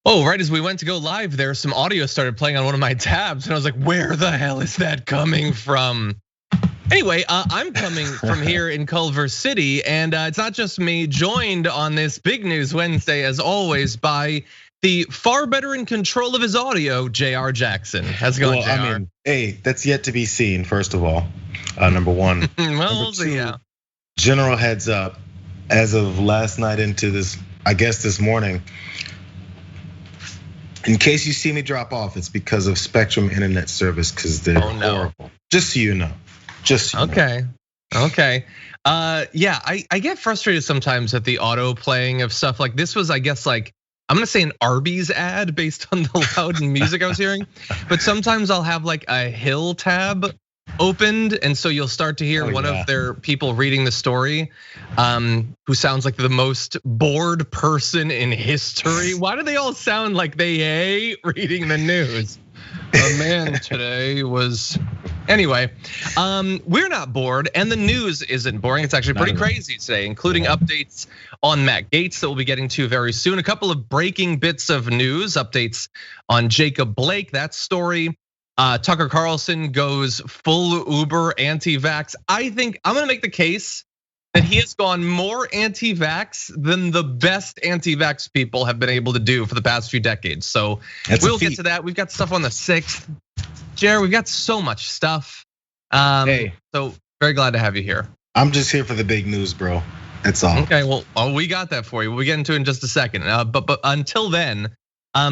Oh, right as we went to go live there, some audio started playing on one of my tabs, and I was like, where the hell is that coming from? Anyway, I'm coming from here in Culver City, and it's not just me, joined on this Big News Wednesday, as always, by the far better in control of his audio, Jayar Jackson. How's it going, Jayar? I mean, hey, that's yet to be seen, first of all, number one. Well, number two, yeah. General heads up, as of last night into this, I guess this morning, in case you see me drop off, it's because of Spectrum internet service, because they're horrible. Just so you know. Just so you know. Okay. Yeah, I get frustrated sometimes at the auto playing of stuff like this. Was, I guess, like, I'm gonna say an Arby's ad based on the loud music I was hearing. But sometimes I'll have like a Hill tab opened, and so you'll start to hear one of their people reading the story, who sounds like the most bored person in history. Why do they all sound like they hate reading the news? A man today was. Anyway, we're not bored, and the news isn't boring. It's actually pretty crazy today, including updates on Matt Gaetz that we'll be getting to very soon. A couple of breaking bits of news, updates on Jacob Blake, that story. Tucker Carlson goes full Uber anti-vax. I think I'm gonna make the case that he has gone more anti-vax than the best anti-vax people have been able to do for the past few decades. So we'll get to that. We've got stuff on the 6th. Jared, we've got so much stuff. Hey. So very glad to have you here. I'm just here for the big news, bro. That's all. Okay, well, we got that for you. We'll get into it in just a second. But until then,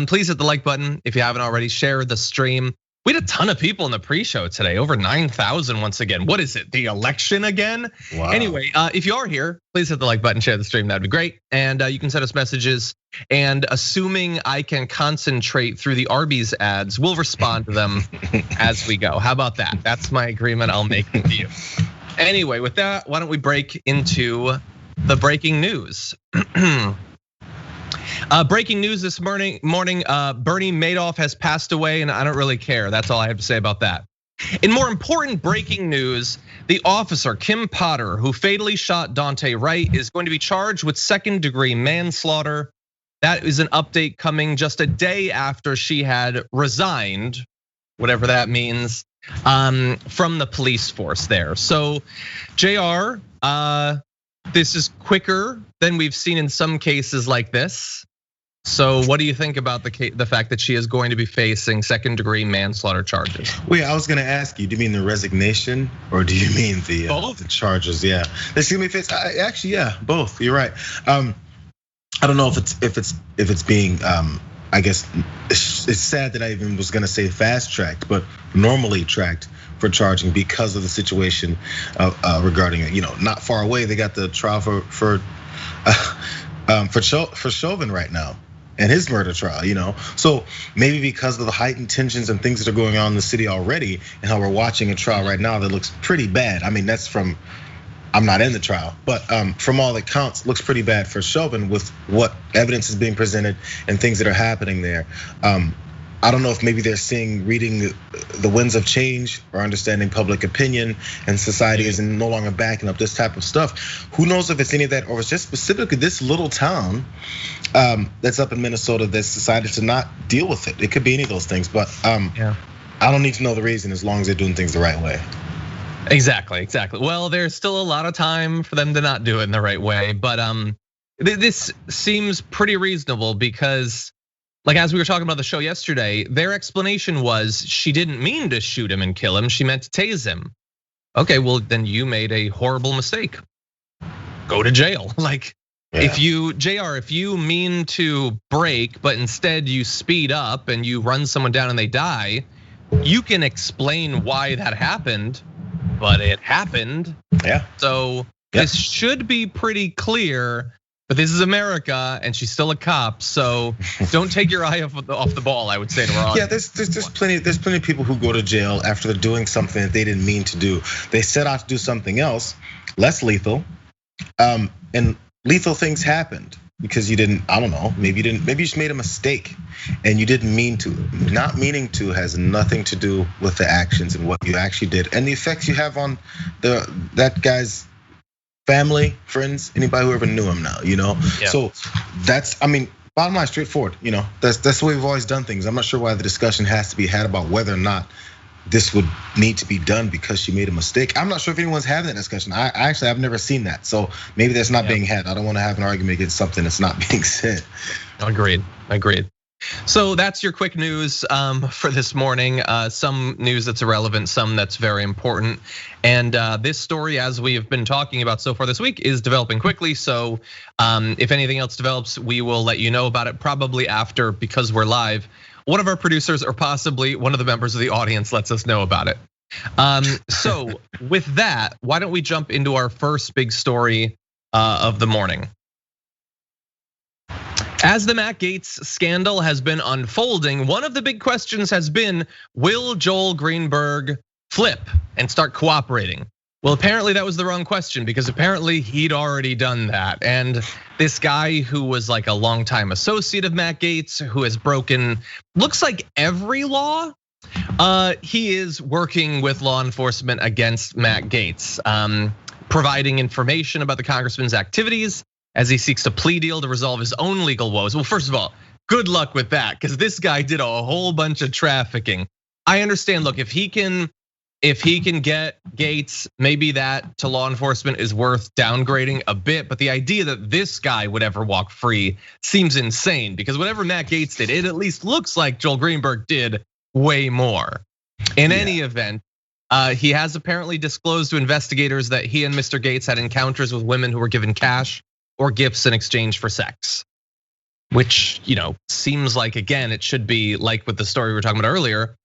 please hit the like button if you haven't already. Share the stream. We had a ton of people in the pre-show today, over 9,000 once again. What is it, the election again? Wow. Anyway, if you are here, please hit the like button, share the stream, that'd be great. And you can send us messages, and assuming I can concentrate through the Arby's ads, we'll respond to them as we go. How about that? That's my agreement I'll make with you. Anyway, with that, why don't we break into the breaking news? Breaking news this morning, Bernie Madoff has passed away, and I don't really care. That's all I have to say about that. In more important breaking news, the officer, Kim Potter, who fatally shot Dante Wright, is going to be charged with second-degree manslaughter. That is an update coming just a day after she had resigned, whatever that means, from the police force there. So, Jayar, this is quicker than we've seen in some cases like this. So what do you think about the fact that she is going to be facing second-degree manslaughter charges? Wait, I was gonna ask you, do you mean the resignation or do you mean the charges? Yeah, she's gonna be facing. Actually, yeah, both. You're right. I don't know if it's being. I guess it's sad that I even was gonna say fast-tracked, but normally tracked for charging because of the situation regarding it. Not far away, they got the trial for Chauvin right now, and his murder trial. So maybe because of the heightened tensions and things that are going on in the city already, and how we're watching a trial right now that looks pretty bad. I mean, that's from. I'm not in the trial, but from all accounts, looks pretty bad for Chauvin with what evidence is being presented and things that are happening there. I don't know if maybe they're reading the winds of change or understanding public opinion, and society is no longer backing up this type of stuff. Who knows if it's any of that, or it's just specifically this little town that's up in Minnesota that's decided to not deal with it. It could be any of those things, but I don't need to know the reason as long as they're doing things the right way. Exactly. Well, there's still a lot of time for them to not do it in the right way, but this seems pretty reasonable because, like, as we were talking about the show yesterday, their explanation was she didn't mean to shoot him and kill him, she meant to tase him. Okay, well then you made a horrible mistake. Go to jail. Like, if you mean to brake, but instead you speed up and you run someone down and they die, you can explain why that happened, but it happened. Yeah. So this should be pretty clear. But this is America, and she's still a cop, so don't take your eye off the ball. I would say to her audience. Yeah, there's plenty of people who go to jail after they're doing something that they didn't mean to do. They set out to do something else, less lethal, and lethal things happened because you didn't. I don't know. Maybe you just made a mistake, and you didn't mean to. Not meaning to has nothing to do with the actions and what you actually did, and the effects you have on that guy's family, friends, anybody who ever knew him now, Yeah. So that's, I mean, bottom line, straightforward. That's the way we've always done things. I'm not sure why the discussion has to be had about whether or not this would need to be done because she made a mistake. I'm not sure if anyone's having that discussion. I've never seen that. So maybe that's not being had. I don't want to have an argument against something that's not being said. Agreed. So that's your quick news for this morning. Some news that's irrelevant, some that's very important. And this story, as we have been talking about so far this week, is developing quickly. So if anything else develops, we will let you know about it probably after, because we're live, one of our producers or possibly one of the members of the audience lets us know about it. So with that, why don't we jump into our first big story of the morning? As the Matt Gaetz scandal has been unfolding, one of the big questions has been, will Joel Greenberg flip and start cooperating? Well, apparently that was the wrong question, because apparently he'd already done that. And this guy who was like a longtime associate of Matt Gaetz, who has broken, looks like every law, he is working with law enforcement against Matt Gaetz, providing information about the congressman's activities as he seeks a plea deal to resolve his own legal woes. Well, first of all, good luck with that, because this guy did a whole bunch of trafficking. I understand, look, if he can get Gaetz, maybe that to law enforcement is worth downgrading a bit. But the idea that this guy would ever walk free seems insane, because whatever Matt Gaetz did, it at least looks like Joel Greenberg did way more. In any event, he has apparently disclosed to investigators that he and Mr. Gaetz had encounters with women who were given cash or gifts in exchange for sex, which seems like, again, it should be like with the story we were talking about earlier.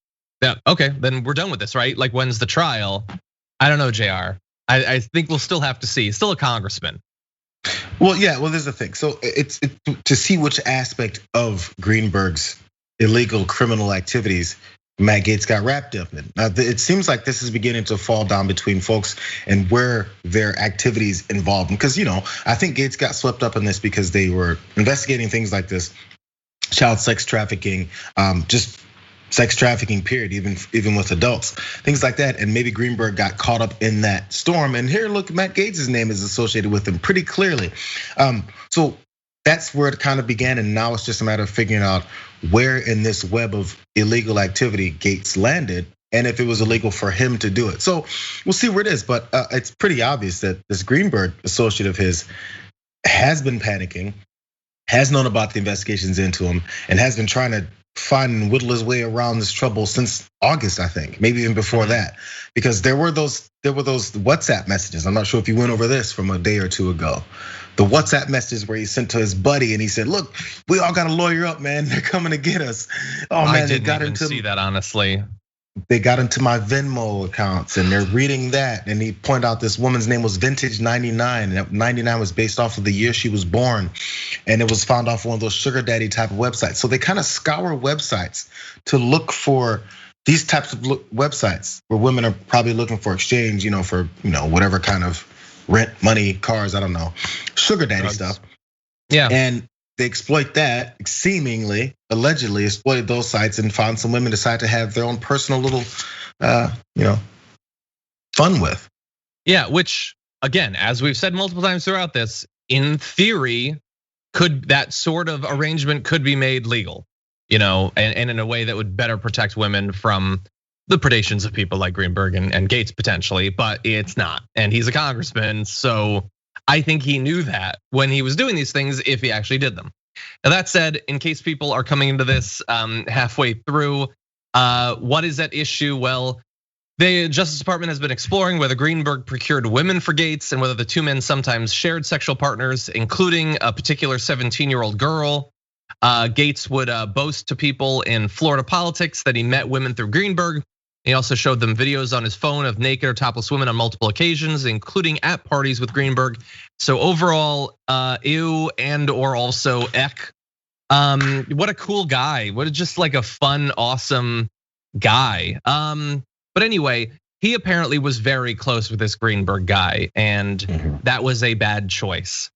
Yeah, okay, then we're done with this, right? Like, when's the trial? I don't know, Jayar. I think we'll still have to see. Still a congressman. Well, yeah. Well, there's the thing. So it's to see which aspect of Greenberg's illegal criminal activities Matt Gaetz got wrapped up in. Now, it seems like this is beginning to fall down between folks and where their activities involve them. Because I think Gaetz got swept up in this because they were investigating things like this, child sex trafficking, just sex trafficking, period, even with adults, things like that. And maybe Greenberg got caught up in that storm. And here, look, Matt Gaetz's name is associated with him pretty clearly. So that's where it kind of began, and now it's just a matter of figuring out where in this web of illegal activity Gaetz landed, and if it was illegal for him to do it. So we'll see where it is, but it's pretty obvious that this Greenberg associate of his has been panicking, has known about the investigations into him, and has been trying to find and whittle his way around this trouble since August, I think, maybe even before that, because there were those WhatsApp messages. I'm not sure if you went over this from a day or two ago. The WhatsApp messages where he sent to his buddy and he said, "Look, we all got to lawyer up, man. They're coming to get us." Oh man, they got into see that honestly. They got into my Venmo accounts and they're reading that. And he pointed out this woman's name was Vintage 99. And 99 was based off of the year she was born. And it was found off one of those sugar daddy type of websites. So they kind of scour websites to look for these types of websites where women are probably looking for exchange, for whatever kind of rent, money, cars, I don't know, sugar daddy stuff. Yeah. And they exploit that, seemingly, allegedly exploited those sites and found some women decide to have their own personal little, fun with. Yeah, which again, as we've said multiple times throughout this, in theory, that sort of arrangement could be made legal, and in a way that would better protect women from the predations of people like Greenberg and Gaetz potentially, but it's not. And he's a congressman, so I think he knew that when he was doing these things, if he actually did them. Now that said, in case people are coming into this halfway through, what is at issue? Well, the Justice Department has been exploring whether Greenberg procured women for Gaetz and whether the two men sometimes shared sexual partners, including a particular 17-year-old girl. Gaetz would boast to people in Florida politics that he met women through Greenberg. He also showed them videos on his phone of naked or topless women on multiple occasions, including at parties with Greenberg. So overall, ew and or also eck. What a cool guy. What just like a fun, awesome guy. But anyway, he apparently was very close with this Greenberg guy, and that was a bad choice.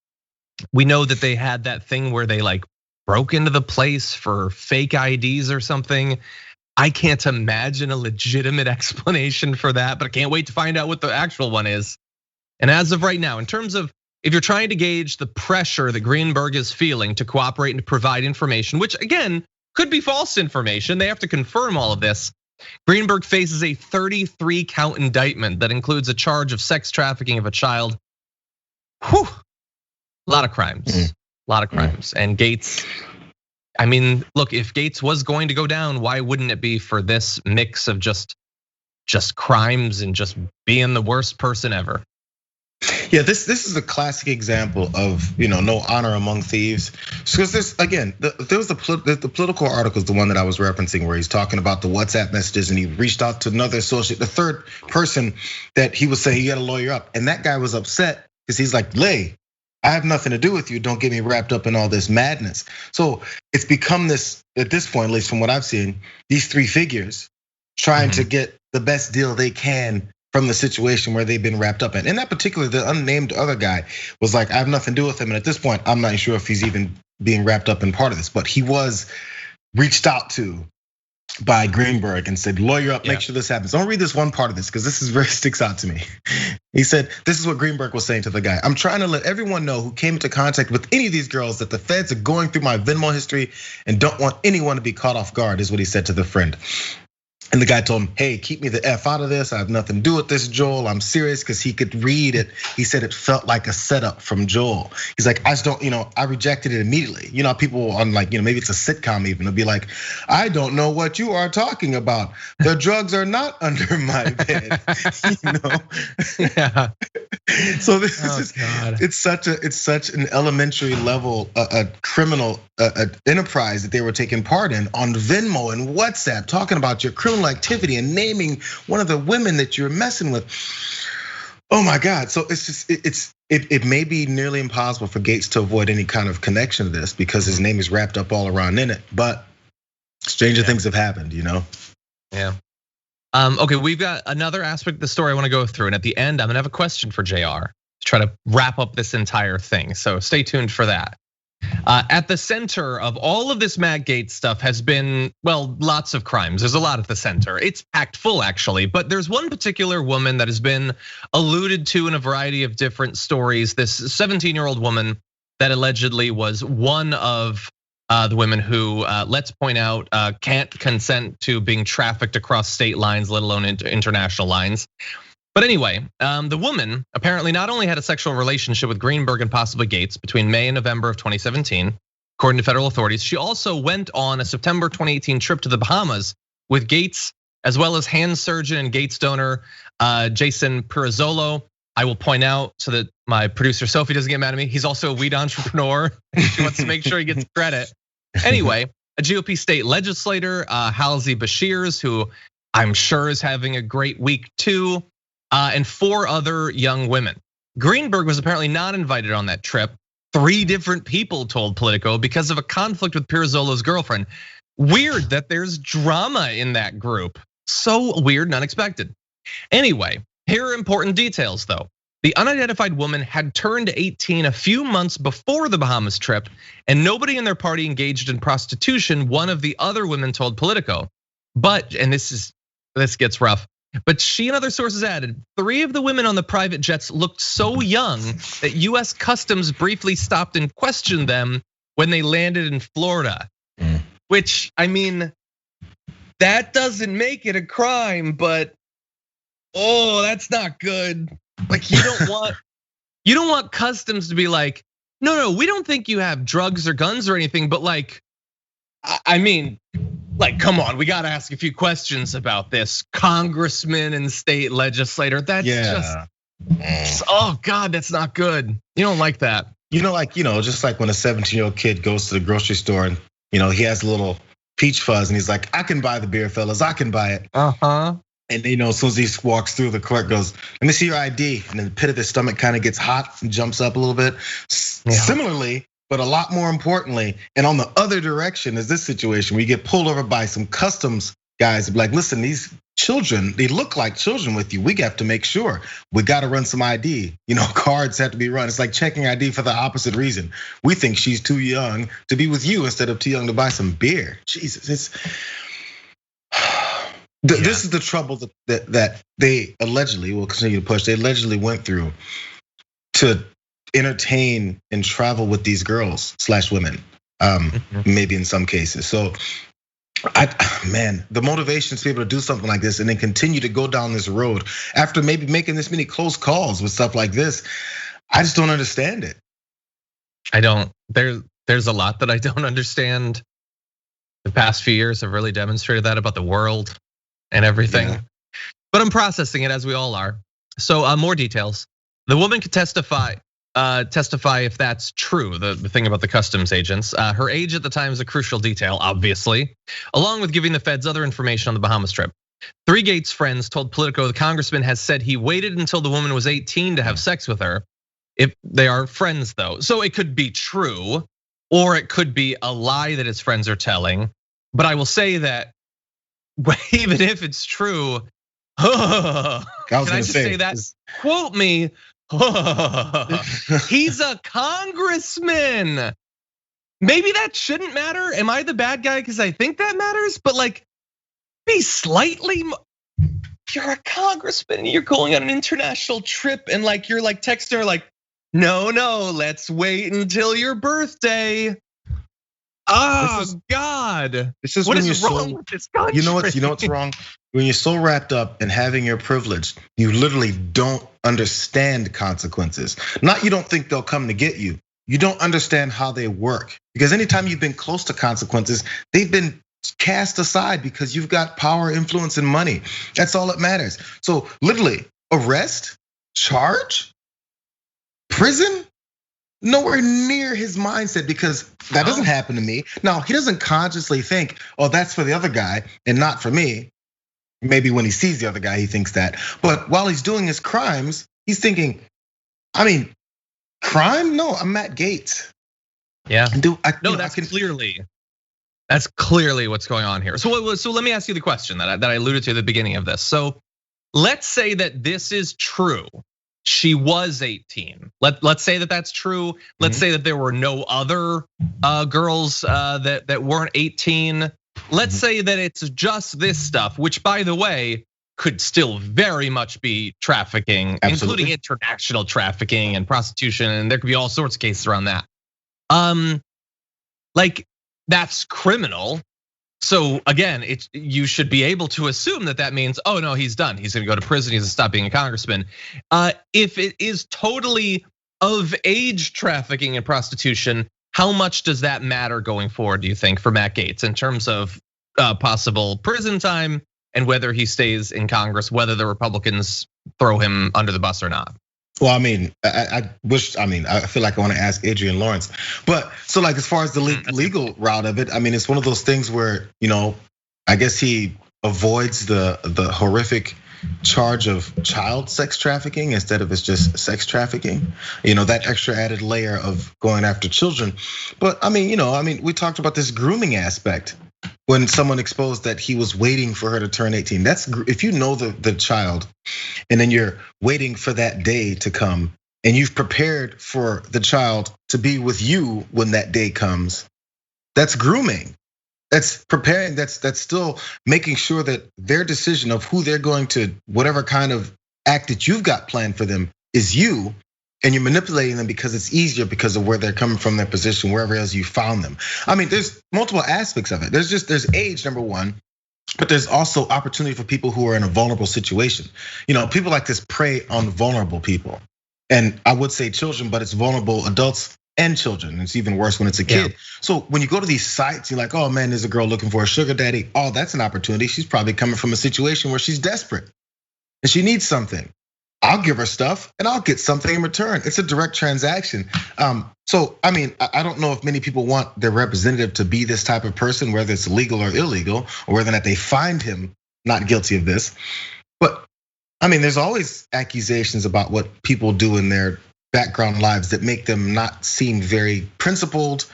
We know that they had that thing where they like broke into the place for fake IDs or something. I can't imagine a legitimate explanation for that, but I can't wait to find out what the actual one is. And as of right now, in terms of if you're trying to gauge the pressure that Greenberg is feeling to cooperate and to provide information, which again, could be false information, they have to confirm all of this. Greenberg faces a 33 count indictment that includes a charge of sex trafficking of a child. Whew, a lot of crimes, a lot of crimes. And Gaetz, I mean, look, if Gaetz was going to go down, why wouldn't it be for this mix of just crimes and just being the worst person ever? Yeah, this is a classic example of no honor among thieves. Because there was the political article is the one that I was referencing where he's talking about the WhatsApp messages and he reached out to another associate, the third person that he was saying he got to lawyer up, and that guy was upset because he's like, Lay, I have nothing to do with you. Don't get me wrapped up in all this madness. So it's become this at this point, at least from what I've seen, these three figures trying to get the best deal they can from the situation where they've been wrapped up in. In that particular, the unnamed other guy was like, I have nothing to do with him. And at this point, I'm not sure if he's even being wrapped up in part of this, but he was reached out to by Greenberg and said, lawyer up, make sure this happens. Don't read this one part of this because this is very sticks out to me. He said, this is what Greenberg was saying to the guy. I'm trying to let everyone know who came into contact with any of these girls that the feds are going through my Venmo history and don't want anyone to be caught off guard, is what he said to the friend. And the guy told him, hey, keep me the F out of this. I have nothing to do with this, Joel. I'm serious, because he could read it. He said it felt like a setup from Joel. He's like, I just don't, I rejected it immediately. People on maybe it's a sitcom even, they'll be like, I don't know what you are talking about. The drugs are not under my bed. Yeah. So this is just, it's such an elementary level, a criminal enterprise that they were taking part in on Venmo and WhatsApp, talking about your criminal activity and naming one of the women that you're messing with. Oh my God. So it's just, it may be nearly impossible for Gaetz to avoid any kind of connection to this because his name is wrapped up all around in it. But stranger things have happened, Yeah. Okay, we've got another aspect of the story I want to go through. And at the end, I'm gonna have a question for Jayar to try to wrap up this entire thing. So stay tuned for that. At the center of all of this Matt Gaetz stuff has been, well, lots of crimes. There's a lot at the center. It's packed full actually, but there's one particular woman that has been alluded to in a variety of different stories. This 17-year-old woman that allegedly was one of the women who, let's point out, can't consent to being trafficked across state lines, let alone into international lines. But anyway, the woman apparently not only had a sexual relationship with Greenberg and possibly Gaetz between May and November of 2017, according to federal authorities, she also went on a September 2018 trip to the Bahamas with Gaetz, as well as hand surgeon and Gaetz donor Jason Pirazzolo. I will point out so that my producer Sophie doesn't get mad at me, he's also a weed entrepreneur. She wants to make sure he gets credit. Anyway, a GOP state legislator, Halsey Bashirs, who I'm sure is having a great week too. And 4 other young women. Greenberg was apparently not invited on that trip. 3 different people told Politico because of a conflict with Pirazzolo's girlfriend. Weird that there's drama in that group. So weird and unexpected. Anyway, here are important details though. The unidentified woman had turned 18 a few months before the Bahamas trip, and nobody in their party engaged in prostitution, one of the other women told Politico. But, and this gets rough, but she and other sources added, 3 of the women on the private jets looked so young that US Customs briefly stopped and questioned them when they landed in Florida. Which, I mean, that doesn't make it a crime, but that's not good. Like you don't want Customs to be like, no, we don't think you have drugs or guns or anything, but like, I mean, like, come on, we got to ask a few questions about this congressman and state legislator. That's just, oh God, that's not good. You don't like that. Just like when a 17-year-old kid goes to the grocery store and he has a little peach fuzz and he's like, I can buy the beer, fellas, I can buy it. And as soon as he walks through, the clerk goes, let me see your ID. And then the pit of his stomach kind of gets hot and jumps up a little bit. Similarly, but a lot more importantly, and on the other direction is this situation where you get pulled over by some customs guys. Like, listen, these children, they look like children with you. We have to make sure we got to run some ID. Cards have to be run. It's like checking ID for the opposite reason. We think she's too young to be with you instead of too young to buy some beer. Jesus, this is the trouble that they allegedly will continue to push. They allegedly went through to entertain and travel with these girls / women, maybe in some cases. So man, the motivation to be able to do something like this and then continue to go down this road after maybe making this many close calls with stuff like this, I just don't understand it. I don't. There's a lot that I don't understand. The past few years have really demonstrated that about the world and everything. Yeah. But I'm processing it, as we all are. So more details. The woman could testify if that's true, the thing about the customs agents. Her age at the time is a crucial detail, obviously, along with giving the feds other information on the Bahamas trip. 3 Gaetz friends told Politico the congressman has said he waited until the woman was 18 to have sex with her. If they are friends though, so it could be true, or it could be a lie that his friends are telling. But I will say that even if it's true, can I just say that? Quote me. He's a congressman. Maybe that shouldn't matter. Am I the bad guy because I think that matters? But like, be slightly. You're a congressman. You're going on an international trip, and like you're like texting her like, no, let's wait until your birthday. Oh God! What is wrong with this country? You know what's wrong? When you're so wrapped up in having your privilege, you literally don't understand consequences. Not you don't think they'll come to get you. You don't understand how they work. Because anytime you've been close to consequences, they've been cast aside because you've got power, influence, and money. That's all that matters. So literally, arrest, charge, prison, nowhere near his mindset, because that doesn't happen to me. Now, he doesn't consciously think, oh, that's for the other guy and not for me. Maybe when he sees the other guy, he thinks that. But while he's doing his crimes, he's thinking, I mean, crime? No, I'm Matt Gaetz. Yeah. That's clearly what's going on here. So let me ask you the question that I alluded to at the beginning of this. So let's say that this is true. She was 18. Let's say that that's true. Let's say that there were no other girls that weren't 18. Let's say that it's just this stuff, which by the way, could still very much be trafficking, including international trafficking and prostitution, and there could be all sorts of cases around that. Like that's criminal. So again, you should be able to assume that means, oh no, he's done. He's gonna go to prison. He's gonna stop being a congressman. If it is totally of age trafficking and prostitution, how much does that matter going forward, do you think, for Matt Gaetz in terms of possible prison time and whether he stays in Congress, whether the Republicans throw him under the bus or not? Well, I mean, I feel like I want to ask Adrian Lawrence, but so like as far as the legal route of it, I mean, it's one of those things where I guess he avoids the horrific charge of child sex trafficking instead of it's just sex trafficking. That extra added layer of going after children. But I mean, we talked about this grooming aspect when someone exposed that he was waiting for her to turn 18. That's if you know the child, and then you're waiting for that day to come, and you've prepared for the child to be with you when that day comes. That's grooming. That's preparing. That's still making sure that their decision of who they're going to, whatever kind of act that you've got planned for them, is you. And you're manipulating them because it's easier because of where they're coming from, their position, wherever else you found them. I mean, there's multiple aspects of it. There's age, number one, but there's also opportunity for people who are in a vulnerable situation. People like this prey on vulnerable people. And I would say children, but it's vulnerable adults and children. It's even worse when it's a kid. Yeah. So when you go to these sites, you're like, oh man, there's a girl looking for a sugar daddy. Oh, that's an opportunity. She's probably coming from a situation where she's desperate and she needs something. I'll give her stuff and I'll get something in return. It's a direct transaction. So, I mean, I don't know if many people want their representative to be this type of person, whether it's legal or illegal, or whether or not they find him not guilty of this. But I mean, there's always accusations about what people do in their background lives that make them not seem very principled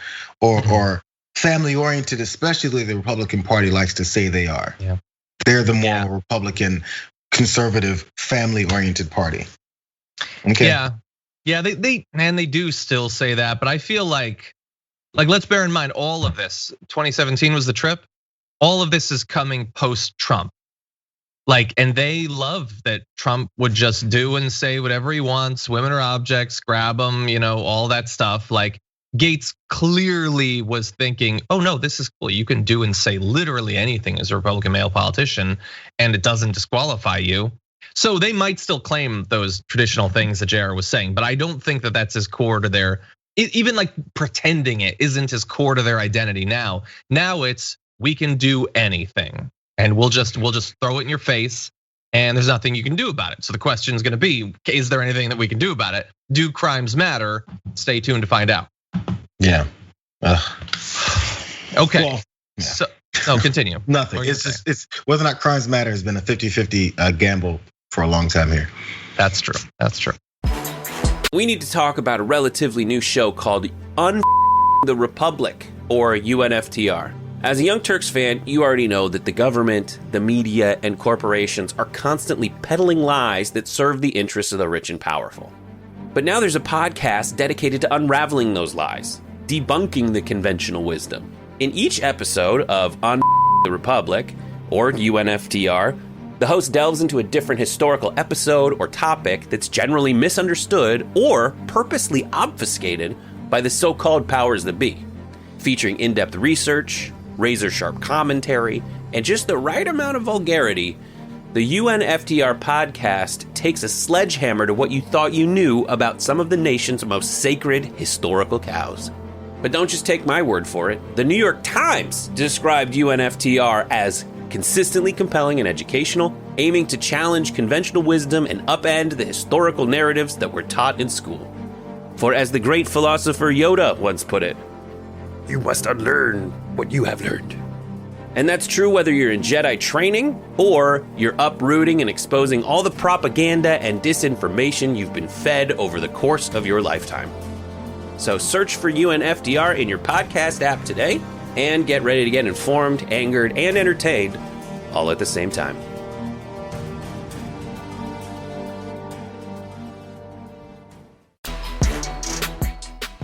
or family oriented, especially the Republican Party likes to say they are. Yeah. They're the more Republican, conservative, family-oriented party. Okay. Yeah, they do still say that, but I feel like let's bear in mind all of this. 2017 was the trip. All of this is coming post-Trump. Like, and they love that Trump would just do and say whatever he wants, women are objects, grab them, all that stuff. Like Gaetz clearly was thinking, oh no, this is cool. You can do and say literally anything as a Republican male politician and it doesn't disqualify you. So they might still claim those traditional things that Jayar was saying, but I don't think that that's as core to their, even like pretending it isn't as core to their identity now. Now it's, we can do anything. And we'll just throw it in your face, and there's nothing you can do about it. So the question is going to be: is there anything that we can do about it? Do crimes matter? Stay tuned to find out. Yeah. Okay. Well, yeah. So continue. Nothing. It's whether or not crimes matter has been a 50-50 gamble for a long time here. That's true. That's true. We need to talk about a relatively new show called the Republic, or UNFTR. As a Young Turks fan, you already know that the government, the media, and corporations are constantly peddling lies that serve the interests of the rich and powerful. But now there's a podcast dedicated to unraveling those lies, debunking the conventional wisdom. In each episode of On the Republic, or UNFTR, the host delves into a different historical episode or topic that's generally misunderstood or purposely obfuscated by the so-called powers that be, featuring in-depth research, razor-sharp commentary, and just the right amount of vulgarity. The UNFTR podcast takes a sledgehammer to what you thought you knew about some of the nation's most sacred historical cows. But don't just take my word for it. The New York Times described UNFTR as consistently compelling and educational, aiming to challenge conventional wisdom and upend the historical narratives that were taught in school. For as the great philosopher Yoda once put it, you must unlearn what you have learned. And that's true whether you're in Jedi training or you're uprooting and exposing all the propaganda and disinformation you've been fed over the course of your lifetime. So search for UNFTR in your podcast app today and get ready to get informed, angered, and entertained all at the same time.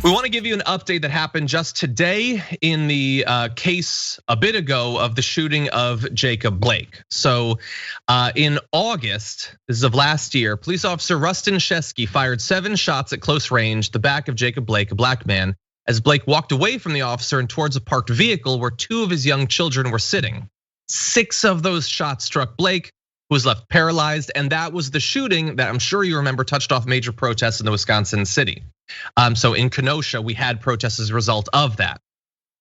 We want to give you an update that happened just today in the case a bit ago of the shooting of Jacob Blake. So in August, this is of last year, police officer Rustin Shesky fired 7 shots at close range, the back of Jacob Blake, a black man, as Blake walked away from the officer and towards a parked vehicle where 2 of his young children were sitting. 6 of those shots struck Blake, who was left paralyzed, and that was the shooting that I'm sure you remember touched off major protests in the Wisconsin city. So in Kenosha, we had protests as a result of that.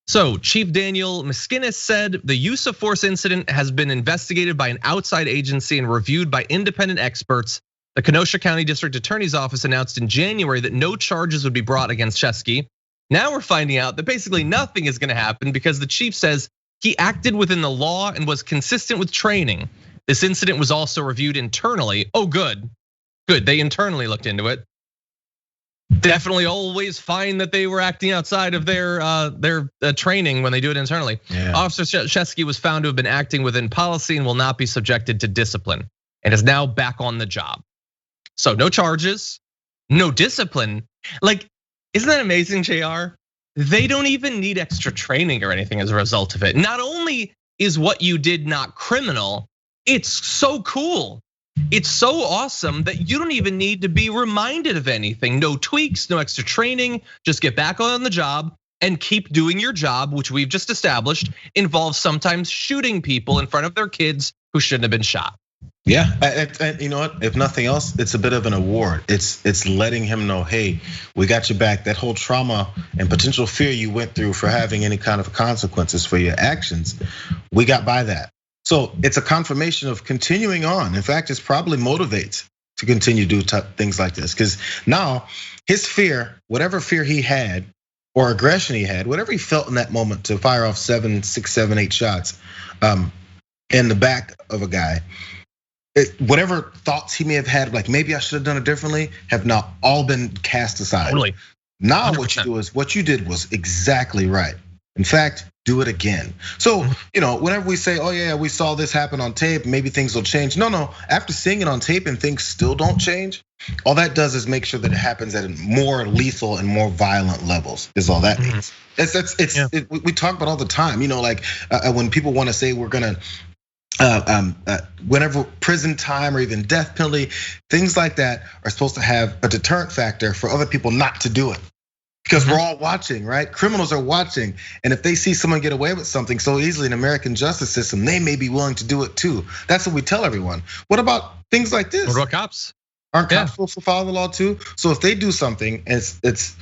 So Chief Daniel Miskinis said the use of force incident has been investigated by an outside agency and reviewed by independent experts. The Kenosha County District Attorney's Office announced in January that no charges would be brought against Shesky. Now we're finding out that basically nothing is gonna happen because the chief says he acted within the law and was consistent with training. This incident was also reviewed internally. Oh, good. They internally looked into it. Definitely always find that they were acting outside of their training when they do it internally. Yeah. Officer Shesky was found to have been acting within policy and will not be subjected to discipline and is now back on the job. So no charges, no discipline. Like, isn't that amazing, Jayar? They don't even need extra training or anything as a result of it. Not only is what you did not criminal, it's so cool. It's so awesome that you don't even need to be reminded of anything. No tweaks, no extra training, just get back on the job and keep doing your job, which we've just established involves sometimes shooting people in front of their kids who shouldn't have been shot. Yeah, you know what? If nothing else, it's a bit of an award. It's letting him know, hey, we got your back. That whole trauma and potential fear you went through for having any kind of consequences for your actions, we got by that. So it's a confirmation of continuing on. In fact, it's probably motivates to continue to do things like this because now his fear, whatever fear he had or aggression he had, whatever he felt in that moment to fire off 7, 6, 7, 8 shots in the back of a guy, whatever thoughts he may have had, like maybe I should have done it differently, have now all been cast aside. Totally. Now 100%. What you do is what you did was exactly right. In fact, do it again. So, whenever we say, oh yeah, we saw this happen on tape, maybe things will change. No, after seeing it on tape and things still don't change, all that does is make sure that it happens at more lethal and more violent levels, is all that means. We talk about all the time, like when people wanna say we're gonna whenever prison time or even death penalty, things like that are supposed to have a deterrent factor for other people not to do it. Because we're all watching, right? Criminals are watching. And if they see someone get away with something so easily in the American justice system, they may be willing to do it too. That's what we tell everyone. What about things like this? What about cops? Aren't cops supposed to follow the law too? So if they do something, and it's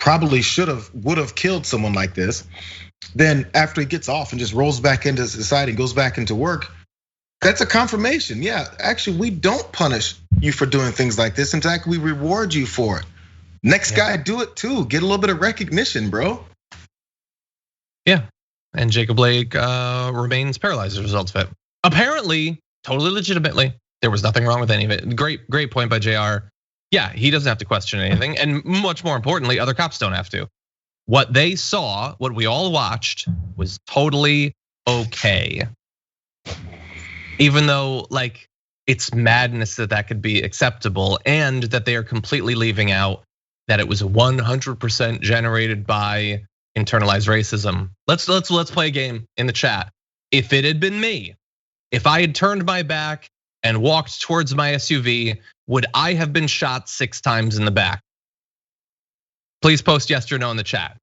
probably would have killed someone like this, then after he gets off and just rolls back into society and goes back into work, that's a confirmation. Yeah, actually, we don't punish you for doing things like this. In fact, we reward you for it. Next guy, do it too. Get a little bit of recognition, bro. Yeah, and Jacob Blake remains paralyzed as a result of it. Apparently, totally legitimately, there was nothing wrong with any of it. Great point by Jayar. Yeah, he doesn't have to question anything, and much more importantly, other cops don't have to. What they saw, what we all watched, was totally okay. Even though, like, it's madness that could be acceptable, and that they are completely leaving out that it was 100% generated by internalized racism. Let's play a game in the chat. If it had been me, if I had turned my back and walked towards my SUV, would I have been shot 6 times in the back? Please post yes or no in the chat.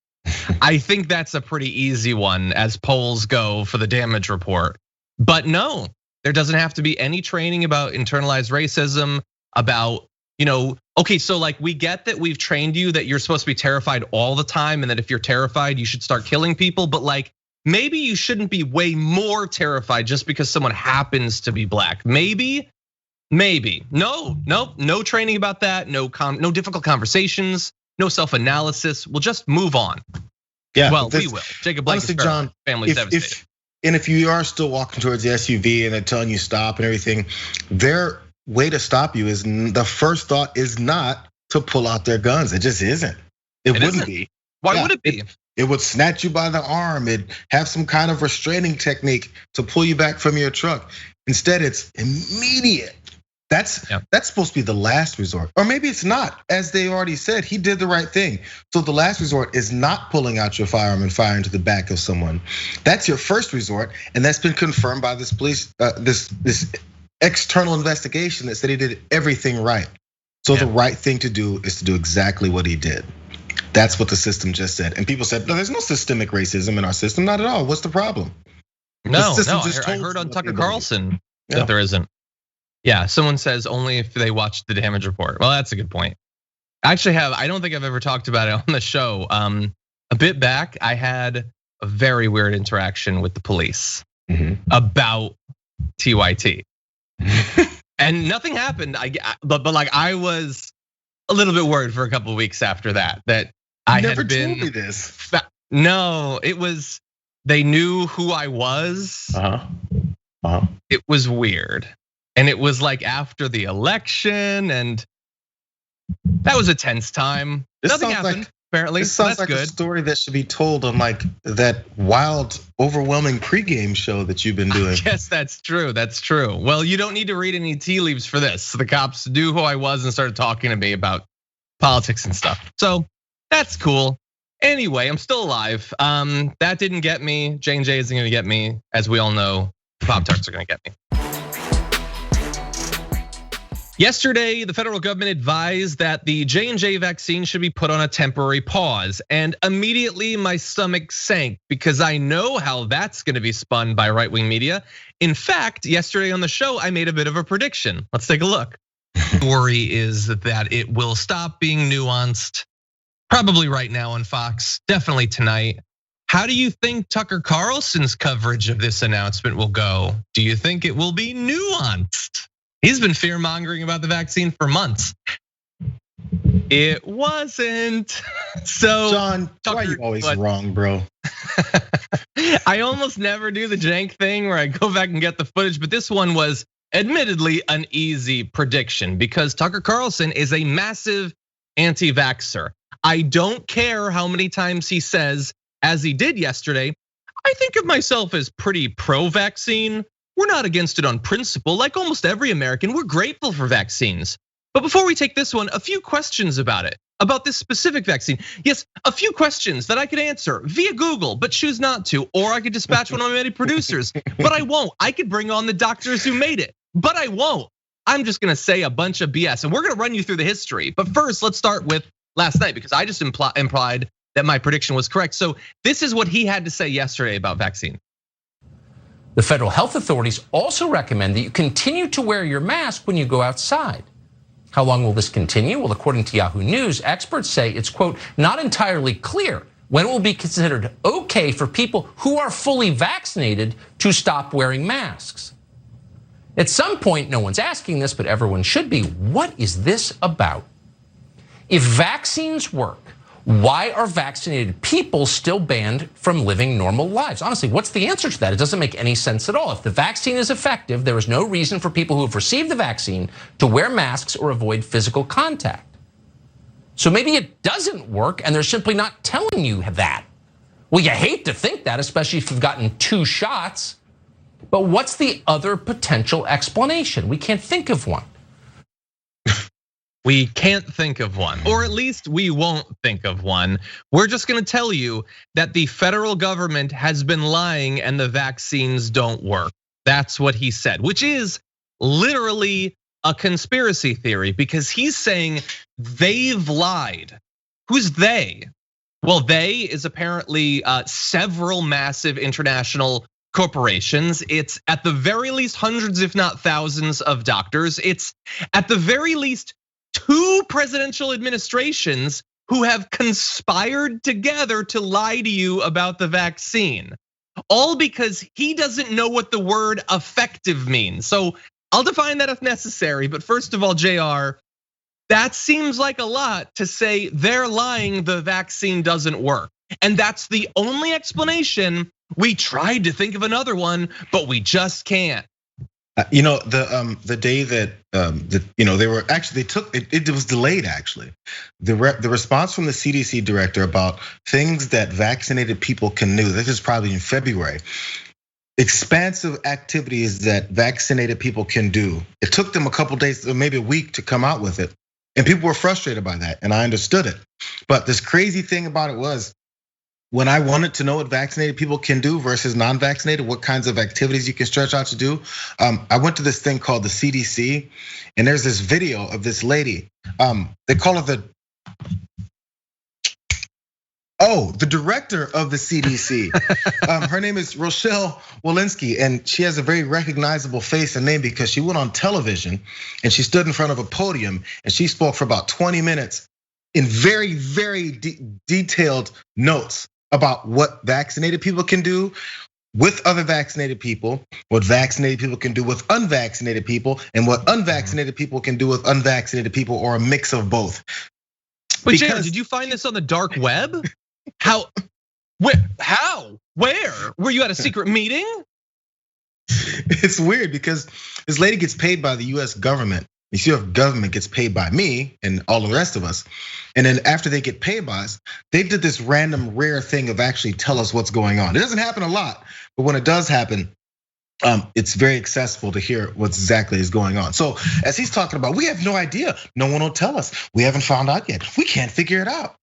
I think that's a pretty easy one as polls go for the damage report. But no, there doesn't have to be any training about internalized racism, about, okay, so like we get that we've trained you that you're supposed to be terrified all the time, and that if you're terrified, you should start killing people. But like, maybe you shouldn't be way more terrified just because someone happens to be black. Maybe. No training about that. No difficult conversations. No self-analysis. We'll just move on. Yeah, well, we will. Jacob Blake, honestly, John, family's devastated. If you are still walking towards the SUV and they're telling you stop and everything, their way to stop you is, the first thought is not to pull out their guns. It just isn't. It wouldn't be. Why would it be? It would snatch you by the arm. It'd have some kind of restraining technique to pull you back from your truck. Instead, it's immediate. That's supposed to be the last resort. Or maybe it's not. As they already said, he did the right thing. So the last resort is not pulling out your firearm and firing to the back of someone. That's your first resort, and that's been confirmed by this police, this external investigation that said he did everything right. So the right thing to do is to do exactly what he did. That's what the system just said. And people said, no, there's no systemic racism in our system, not at all. What's the problem? No, I heard on Tucker Carlson that there isn't. Yeah, someone says only if they watch the damage report. Well, that's a good point. I don't think I've ever talked about it on the show. A bit back, I had a very weird interaction with the police about TYT. And nothing happened. But like I was a little bit worried for a couple of weeks after that I never had been. Told me this. No, it was. They knew who I was. It was weird, and it was like after the election, and that was a tense time. Nothing happened. Apparently, this sounds like a story that should be told on like that wild, overwhelming pregame show that you've been doing. Yes, that's true. That's true. Well, you don't need to read any tea leaves for this. The cops knew who I was and started talking to me about politics and stuff. So that's cool. Anyway, I'm still alive. That didn't get me. J&J isn't gonna get me. As we all know, Pop-Tarts are gonna get me. Yesterday, the federal government advised that the J&J vaccine should be put on a temporary pause. And immediately my stomach sank because I know how that's gonna be spun by right-wing media. In fact, yesterday on the show, I made a bit of a prediction. Let's take a look. The worry is that it will stop being nuanced. Probably right now on Fox, definitely tonight. How do you think Tucker Carlson's coverage of this announcement will go? Do you think it will be nuanced? He's been fear-mongering about the vaccine for months. It wasn't. So, John, Tucker, why are you always wrong, bro? I almost never do the jank thing where I go back and get the footage, but this one was admittedly an easy prediction because Tucker Carlson is a massive anti-vaxxer. I don't care how many times he says, as he did yesterday, I think of myself as pretty pro-vaccine. We're not against it on principle, like almost every American. We're grateful for vaccines. But before we take this one, a few questions about it. about this specific vaccine. Yes, a few questions that I could answer via Google, but choose not to. Or I could dispatch one of my many producers, but I won't. I could bring on the doctors who made it, but I won't. I'm just gonna say a bunch of BS, and we're gonna run you through the history. But first, let's start with last night, because I just implied that my prediction was correct. So this is what he had to say yesterday about vaccine. The federal health authorities also recommend that you continue to wear your mask when you go outside. How long will this continue? Well, according to Yahoo News, experts say it's, quote, not entirely clear when it will be considered okay for people who are fully vaccinated to stop wearing masks. At some point, no one's asking this, but everyone should be. What is this about? If vaccines work, why are vaccinated people still banned from living normal lives? Honestly, what's the answer to that? It doesn't make any sense at all. If the vaccine is effective, there is no reason for people who have received the vaccine to wear masks or avoid physical contact. So maybe it doesn't work and they're simply not telling you that. Well, you hate to think that, especially if you've gotten 2 shots. But what's the other potential explanation? We can't think of one. We can't think of one, or at least we won't think of one. We're just gonna tell you that the federal government has been lying and the vaccines don't work. That's what he said, which is literally a conspiracy theory, because he's saying they've lied. Who's they? Well, they is apparently several massive international corporations. It's at the very least hundreds, if not thousands of doctors. It's at the very least 2 presidential administrations who have conspired together to lie to you about the vaccine. All because he doesn't know what the word effective means. So I'll define that if necessary, but first of all, Jayar, that seems like a lot to say they're lying, the vaccine doesn't work. And that's the only explanation. We tried to think of another one, but we just can't. You know, the day that they were actually, they took it was delayed actually. The response from the CDC director about things that vaccinated people can do. This is probably in February. Expansive activities that vaccinated people can do. It took them a couple days, or maybe a week, to come out with it, and people were frustrated by that, and I understood it. But this crazy thing about it was, when I wanted to know what vaccinated people can do versus non-vaccinated, what kinds of activities you can stretch out to do, I went to this thing called the CDC, and there's this video of this lady. They call her the director of the CDC. Her name is Rochelle Walensky, and she has a very recognizable face and name because she went on television and she stood in front of a podium and she spoke for about 20 minutes in very, very detailed notes about what vaccinated people can do with other vaccinated people, what vaccinated people can do with unvaccinated people, and what unvaccinated people can do with unvaccinated people, or a mix of both. But Jayar, did you find this on the dark web? How? Where? Were you at a secret meeting? It's weird because this lady gets paid by the US government. You see, if government gets paid by me and all the rest of us, and then after they get paid by us, they did this random rare thing of actually tell us what's going on. It doesn't happen a lot, but when it does happen, it's very accessible to hear what exactly is going on. So as he's talking about, we have no idea. No one will tell us. We haven't found out yet. We can't figure it out.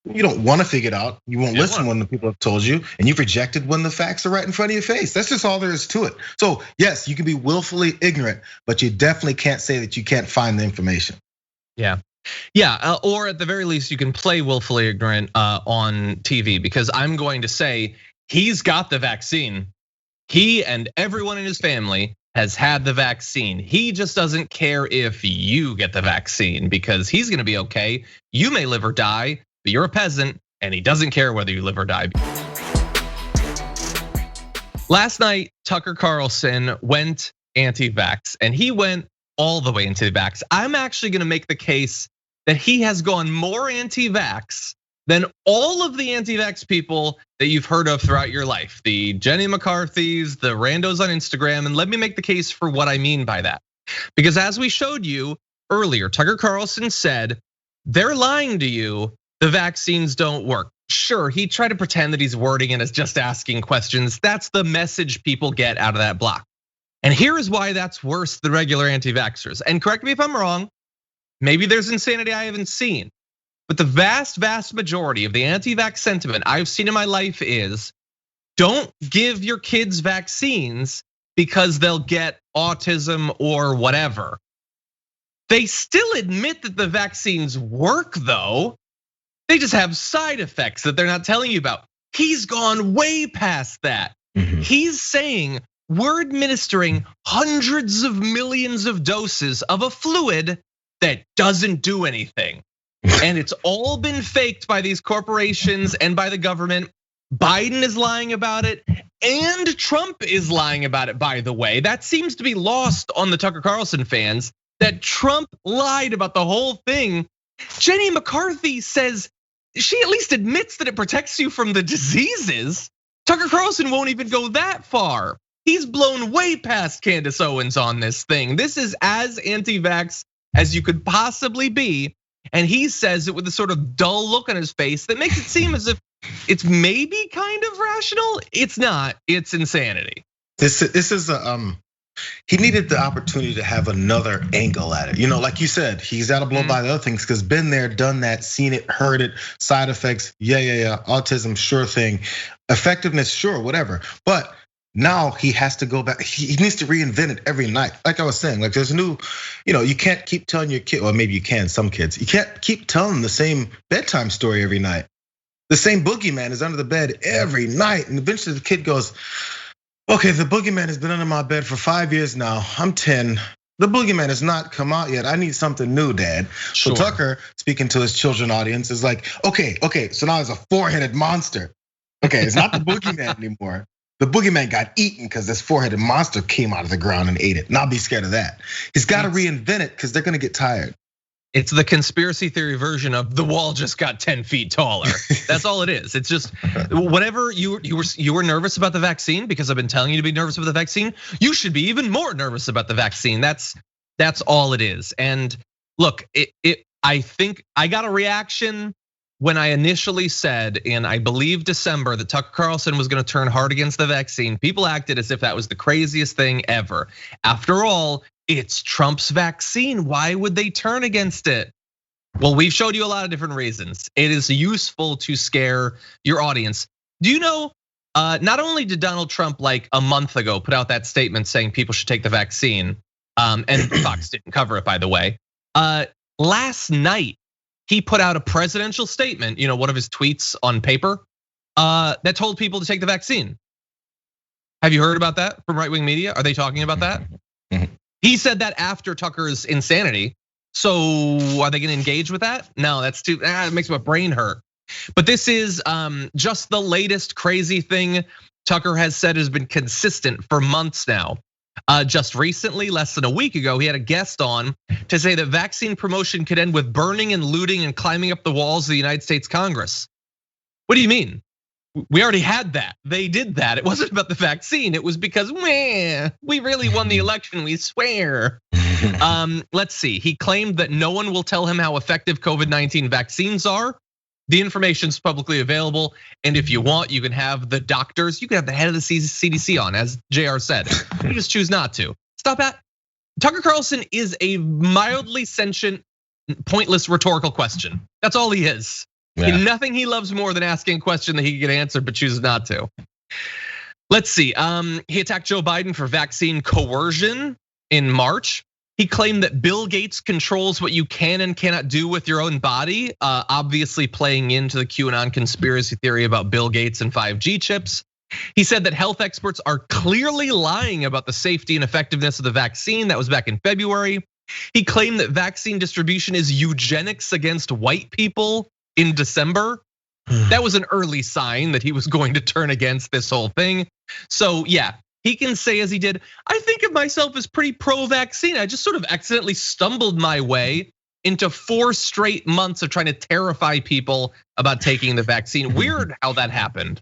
You don't want to figure it out. You won't listen when the people have told you, and you've rejected when the facts are right in front of your face. That's just all there is to it. So yes, you can be willfully ignorant, but you definitely can't say that you can't find the information. Yeah, or at the very least, you can play willfully ignorant on TV, because I'm going to say he's got the vaccine. He and everyone in his family has had the vaccine. He just doesn't care if you get the vaccine, because he's gonna be okay. You may live or die, but you're a peasant, and he doesn't care whether you live or die. Last night, Tucker Carlson went anti-vax, and he went all the way anti-vax. I'm actually gonna make the case that he has gone more anti-vax than all of the anti-vax people that you've heard of throughout your life. The Jenny McCarthy's, the randos on Instagram, and let me make the case for what I mean by that. Because as we showed you earlier, Tucker Carlson said, they're lying to you, the vaccines don't work. Sure, he tried to pretend that he's wording it as just asking questions. That's the message people get out of that block. And here is why that's worse than regular anti-vaxxers. And correct me if I'm wrong, maybe there's insanity I haven't seen. but the vast, vast majority of the anti-vax sentiment I've seen in my life is don't give your kids vaccines because they'll get autism or whatever. They still admit that the vaccines work though. They just have side effects that they're not telling you about. He's gone way past that. He's saying we're administering hundreds of millions of doses of a fluid that doesn't do anything. And it's all been faked by these corporations and by the government. Biden is lying about it, and Trump is lying about it, by the way. That seems to be lost on the Tucker Carlson fans, that Trump lied about the whole thing. Jenny McCarthy says she at least admits that it protects you from the diseases. Tucker Carlson won't even go that far. He's blown way past Candace Owens on this thing. This is as anti-vax as you could possibly be. And he says it with a sort of dull look on his face that makes it seem as if it's maybe kind of rational. It's not, it's insanity. This is he needed the opportunity to have another angle at it. Like you said, he's got to blow by the other things because been there, done that, seen it, heard it, side effects, yeah. Autism, sure thing. Effectiveness, sure, whatever. But now he has to go back. He needs to reinvent it every night. Like I was saying, like there's new, you can't keep telling your kid, or maybe you can, some kids. You can't keep telling the same bedtime story every night. The same boogeyman is under the bed every night. And eventually the kid goes, okay, the boogeyman has been under my bed for 5 years now. I'm 10. The boogeyman has not come out yet. I need something new, Dad. Sure. So Tucker, speaking to his children audience, is like, okay, so now it's a four-headed monster. Okay, it's not the boogeyman anymore. The boogeyman got eaten because this four-headed monster came out of the ground and ate it. Not be scared of that. He's got to reinvent it because they're gonna get tired. It's the conspiracy theory version of the wall just got 10 feet taller. That's all it is. It's just whatever you were nervous about the vaccine because I've been telling you to be nervous about the vaccine. You should be even more nervous about the vaccine. That's all it is. And look, I think I got a reaction when I initially said in, I believe, December that Tucker Carlson was gonna turn hard against the vaccine. People acted as if that was the craziest thing ever. After all, it's Trump's vaccine. Why would they turn against it? Well, we've showed you a lot of different reasons. It is useful to scare your audience. Do you know, not only did Donald Trump like a month ago put out that statement saying people should take the vaccine, and Fox didn't cover it, by the way. Last night, he put out a presidential statement, one of his tweets on paper, that told people to take the vaccine. Have you heard about that from right-wing media? Are they talking about that? He said that after Tucker's insanity. So are they gonna engage with that? No, that's too, it makes my brain hurt. But this is just the latest crazy thing Tucker has said has been consistent for months now. Just recently, less than a week ago, he had a guest on to say that vaccine promotion could end with burning and looting and climbing up the walls of the United States Congress. What do you mean? We already had that. They did that. It wasn't about the vaccine. It was because, we really won the election, we swear. Let's see. He claimed that no one will tell him how effective COVID-19 vaccines are. The information's publicly available. And if you want, you can have the doctors, you can have the head of the CDC on, as Jayar said. You just choose not to. Stop that. Tucker Carlson is a mildly sentient, pointless rhetorical question. That's all he is. Yeah. Nothing he loves more than asking a question that he can get answered, but chooses not to. Let's see. He attacked Joe Biden for vaccine coercion in March. He claimed that Bill Gates controls what you can and cannot do with your own body, obviously playing into the QAnon conspiracy theory about Bill Gates and 5G chips. He said that health experts are clearly lying about the safety and effectiveness of the vaccine. That was back in February. He claimed that vaccine distribution is eugenics against white people in December. That was an early sign that he was going to turn against this whole thing. So yeah, he can say as he did, I think of myself as pretty pro-vaccine. I just sort of accidentally stumbled my way into 4 straight months of trying to terrify people about taking the vaccine. Weird how that happened.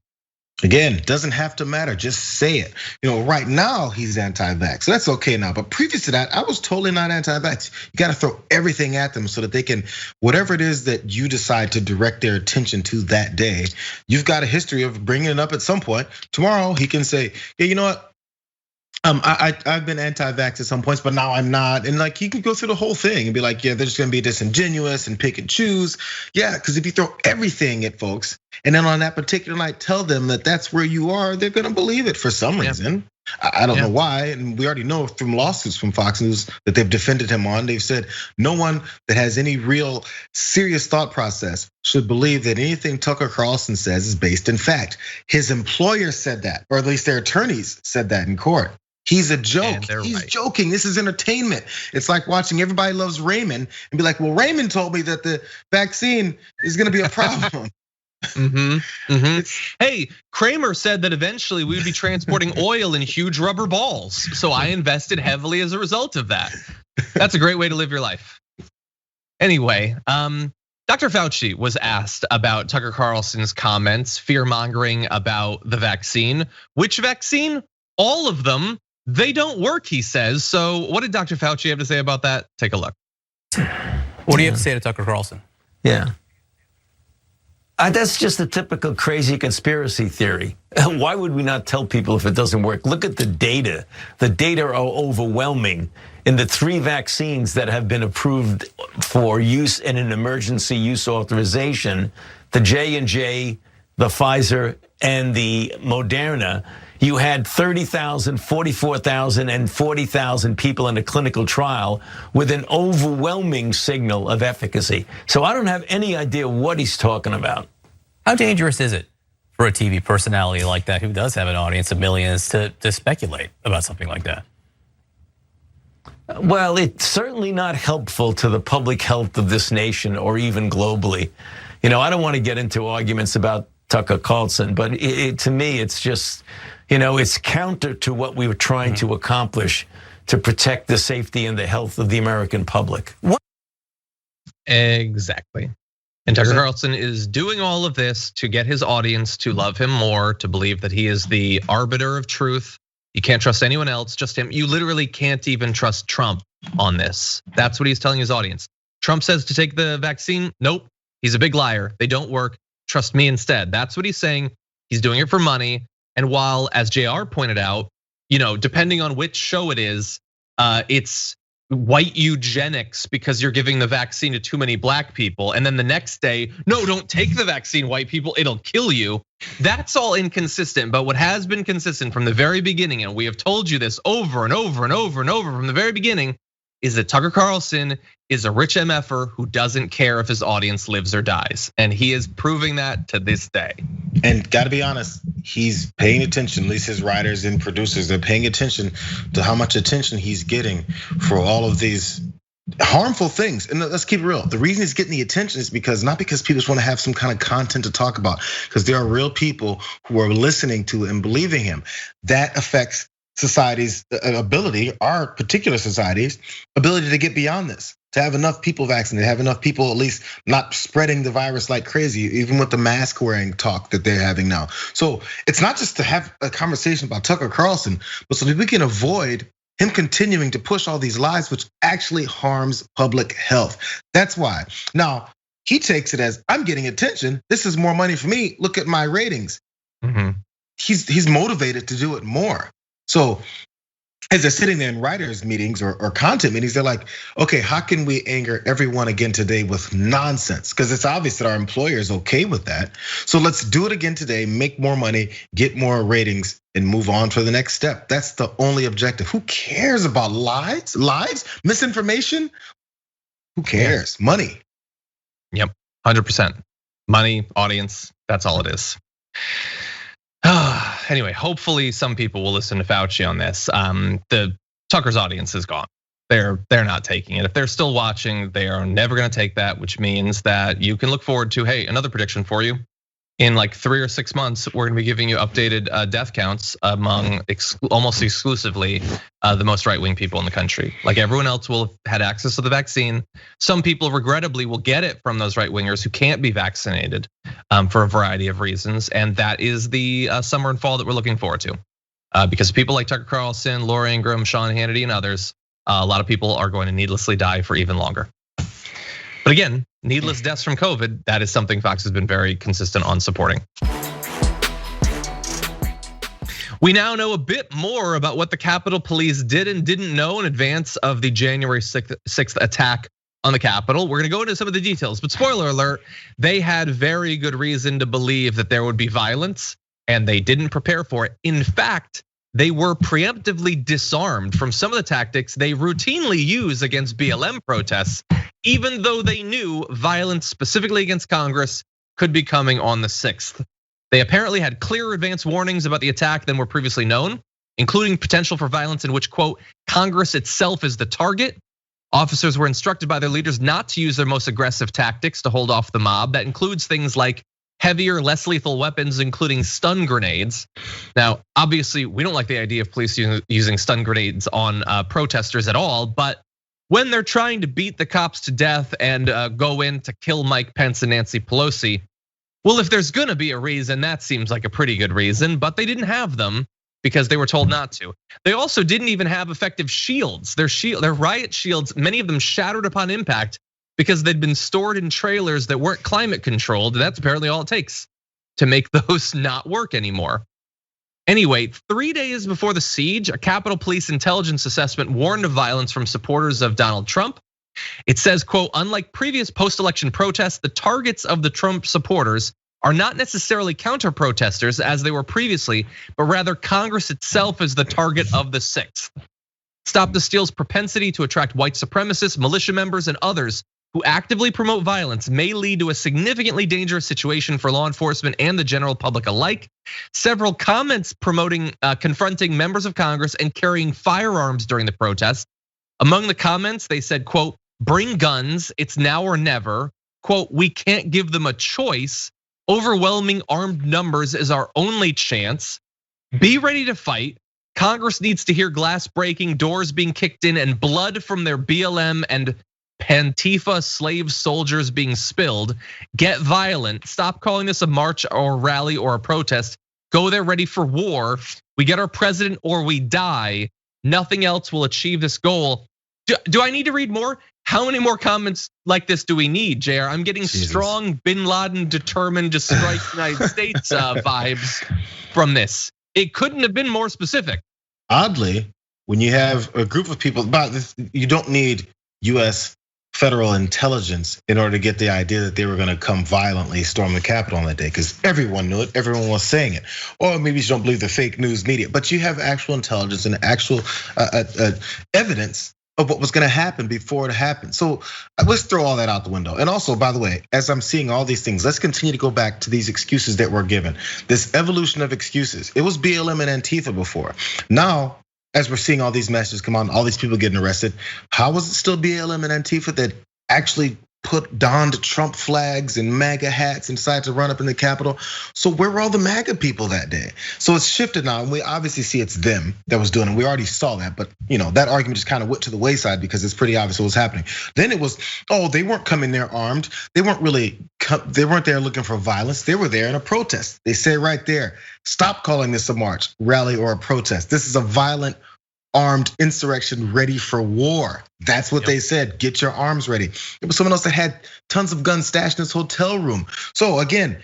Again, doesn't have to matter, just say it. Right now he's anti-vax, so that's okay now. But previous to that, I was totally not anti-vax. You gotta throw everything at them so that they can, whatever it is that you decide to direct their attention to that day, you've got a history of bringing it up at some point. Tomorrow he can say, yeah, you know what? I've been anti-vax at some points, but now I'm not. And like, you can go through the whole thing and be like, yeah, they're just gonna be disingenuous and pick and choose. Yeah, because if you throw everything at folks and then on that particular night tell them that that's where you are, they're gonna believe it for some reason. I don't know why, and we already know from lawsuits from Fox News that they've defended him on. They've said no one that has any real serious thought process should believe that anything Tucker Carlson says is based in fact. His employer said that, or at least their attorneys said that in court. He's a joke. He's joking. This is entertainment. It's like watching Everybody Loves Raymond and be like, well, Raymond told me that the vaccine is gonna be a problem. Hey, Kramer said that eventually we would be transporting oil in huge rubber balls. So I invested heavily as a result of that. That's a great way to live your life. Anyway, Dr. Fauci was asked about Tucker Carlson's comments, fear-mongering about the vaccine. Which vaccine? All of them. They don't work, he says. So what did Dr. Fauci have to say about that? Take a look. What do you have to say to Tucker Carlson? Yeah. That's just a typical crazy conspiracy theory. Why would we not tell people if it doesn't work? Look at the data. The data are overwhelming. In the 3 vaccines that have been approved for use in an emergency use authorization, the J&J, the Pfizer, and the Moderna, you had 30,000, 44,000, and 40,000 people in a clinical trial with an overwhelming signal of efficacy. So I don't have any idea what he's talking about. How dangerous is it for a TV personality like that who does have an audience of millions to speculate about something like that? Well, it's certainly not helpful to the public health of this nation or even globally. I don't want to get into arguments about Tucker Carlson, but to me, it's just, it's counter to what we were trying to accomplish to protect the safety and the health of the American public. Exactly. And Tucker Carlson is doing all of this to get his audience to love him more, to believe that he is the arbiter of truth. You can't trust anyone else, just him. You literally can't even trust Trump on this. That's what he's telling his audience. Trump says to take the vaccine. Nope, he's a big liar. They don't work. Trust me instead. That's what he's saying. He's doing it for money. And while, as Jayar pointed out, depending on which show it is, it's white eugenics because you're giving the vaccine to too many black people. And then the next day, no, don't take the vaccine, white people, it'll kill you. That's all inconsistent. But what has been consistent from the very beginning, and we have told you this over and over and over and over from the very beginning, is that Tucker Carlson is a rich MFer who doesn't care if his audience lives or dies. And he is proving that to this day. And gotta be honest, he's paying attention, at least his writers and producers, they're paying attention to how much attention he's getting for all of these harmful things. And let's keep it real. The reason he's getting the attention is not because people just want to have some kind of content to talk about, because there are real people who are listening to and believing him. That affects society's ability, our particular society's ability to get beyond this, to have enough people vaccinated, have enough people at least not spreading the virus like crazy, even with the mask wearing talk that they're having now. So it's not just to have a conversation about Tucker Carlson, but so that we can avoid him continuing to push all these lies, which actually harms public health. That's why. Now, he takes it as, I'm getting attention. This is more money for me. Look at my ratings. He's motivated to do it more. So as they're sitting there in writers' meetings or content meetings, they're like, okay, how can we anger everyone again today with nonsense? Because it's obvious that our employer is okay with that. So let's do it again today, make more money, get more ratings, and move on to the next step. That's the only objective. Who cares about lies, misinformation? Who cares? Money. Yep, 100%. Money, audience, that's all it is. Anyway, hopefully some people will listen to Fauci on this. The Tucker's audience is gone. They're not taking it. If they're still watching, they are never gonna take that, which means that you can look forward to, hey, another prediction for you. In like 3 or 6 months, we're gonna be giving you updated death counts among almost exclusively the most right-wing people in the country. Like everyone else will have had access to the vaccine. Some people regrettably will get it from those right-wingers who can't be vaccinated for a variety of reasons. And that is the summer and fall that we're looking forward to. Because people like Tucker Carlson, Laura Ingraham, Sean Hannity, and others, a lot of people are going to needlessly die for even longer. But again, needless deaths from COVID, that is something Fox has been very consistent on supporting. We now know a bit more about what the Capitol Police did and didn't know in advance of the January 6th attack on the Capitol. We're gonna go into some of the details, but spoiler alert, they had very good reason to believe that there would be violence, and they didn't prepare for it. In fact, they were preemptively disarmed from some of the tactics they routinely use against BLM protests, even though they knew violence specifically against Congress could be coming on the 6th. They apparently had clearer advance warnings about the attack than were previously known, including potential for violence in which, quote, Congress itself is the target. Officers were instructed by their leaders not to use their most aggressive tactics to hold off the mob. That includes things like heavier, less lethal weapons, including stun grenades. Now, obviously, we don't like the idea of police using stun grenades on protesters at all, but when they're trying to beat the cops to death and go in to kill Mike Pence and Nancy Pelosi, well, if there's gonna be a reason, that seems like a pretty good reason, but they didn't have them because they were told not to. They also didn't even have effective shields. Their riot shields, many of them shattered upon impact because they'd been stored in trailers that weren't climate controlled. That's apparently all it takes to make those not work anymore. Anyway, 3 days before the siege, a Capitol Police intelligence assessment warned of violence from supporters of Donald Trump. It says, quote, unlike previous post-election protests, the targets of the Trump supporters are not necessarily counter-protesters as they were previously, but rather Congress itself is the target of the 6th. Stop the Steal's propensity to attract white supremacists, militia members, and others who actively promote violence may lead to a significantly dangerous situation for law enforcement and the general public alike. Several comments confronting members of Congress and carrying firearms during the protest. Among the comments, they said, quote, bring guns, it's now or never. Quote, we can't give them a choice. Overwhelming armed numbers is our only chance. Be ready to fight. Congress needs to hear glass breaking, doors being kicked in, and blood from their BLM and Pantifa slave soldiers being spilled. Get violent. Stop calling this a march or a rally or a protest. Go there ready for war. We get our president or we die. Nothing else will achieve this goal. Do I need to read more? How many more comments like this do we need, Jayar? I'm getting strong Bin Laden determined to strike United States vibes from this. It couldn't have been more specific. Oddly, when you have a group of people, you don't need US federal intelligence in order to get the idea that they were gonna come violently storm the Capitol on that day, because everyone knew it, everyone was saying it. Or maybe you don't believe the fake news media, but you have actual intelligence and actual evidence of what was gonna happen before it happened. So let's throw all that out the window. And also, by the way, as I'm seeing all these things, let's continue to go back to these excuses that were given. This evolution of excuses. It was BLM and Antifa before. Now, as we're seeing all these messages come on, all these people getting arrested, how was it still BLM and Antifa that actually donned Trump flags and MAGA hats and decided to run up in the Capitol? So where were all the MAGA people that day? So it's shifted now, and we obviously see it's them that was doing it. We already saw that, but that argument just kind of went to the wayside because it's pretty obvious what was happening. Then it was, they weren't coming there armed. They weren't there looking for violence. They were there in a protest. They say right there, stop calling this a march, rally, or a protest. This is a violent, armed insurrection ready for war. That's what they said. Get your arms ready. It was someone else that had tons of guns stashed in his hotel room. So again,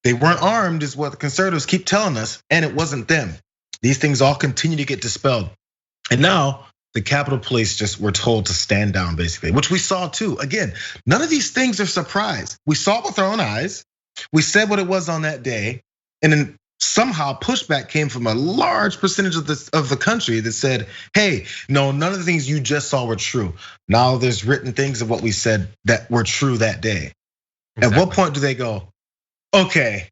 they weren't armed is what the conservatives keep telling us, and it wasn't them. These things all continue to get dispelled. And now the Capitol Police just were told to stand down basically, which we saw too. Again, none of these things are surprise. We saw it with our own eyes. We said what it was on that day, and then somehow pushback came from a large percentage of the country that said, hey, no, none of the things you just saw were true. Now there's written things of what we said that were true that day. Exactly. At what point do they go, okay,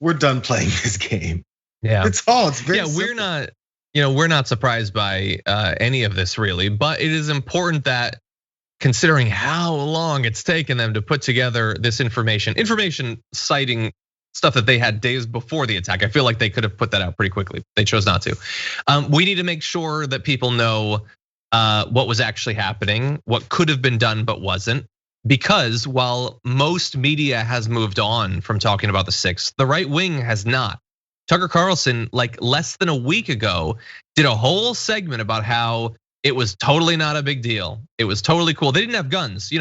we're done playing this game? Yeah, it's very simple. We're not surprised by any of this really, but it is important that considering how long it's taken them to put together this information citing stuff that they had days before the attack. I feel like they could have put that out pretty quickly. They chose not to. We need to make sure that people know what was actually happening, what could have been done but wasn't. Because while most media has moved on from talking about the 6th, the right wing has not. Tucker Carlson, like less than a week ago, did a whole segment about how it was totally not a big deal. It was totally cool. They didn't have guns,